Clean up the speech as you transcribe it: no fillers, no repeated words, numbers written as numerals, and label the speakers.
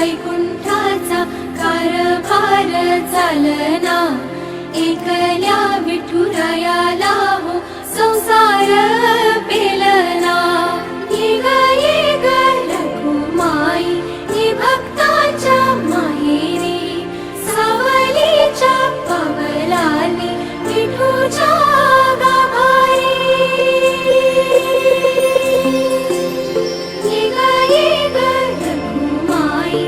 Speaker 1: वैकुंठाचा कारभार चालना, एकल्या विठुरायाला हो संसार पेलना। ये ग रखुमाई ही भक्ताच्या माहेरी, सावलीच्या पावलांनी विठूच्या गाभारी। ये ग रखुमाई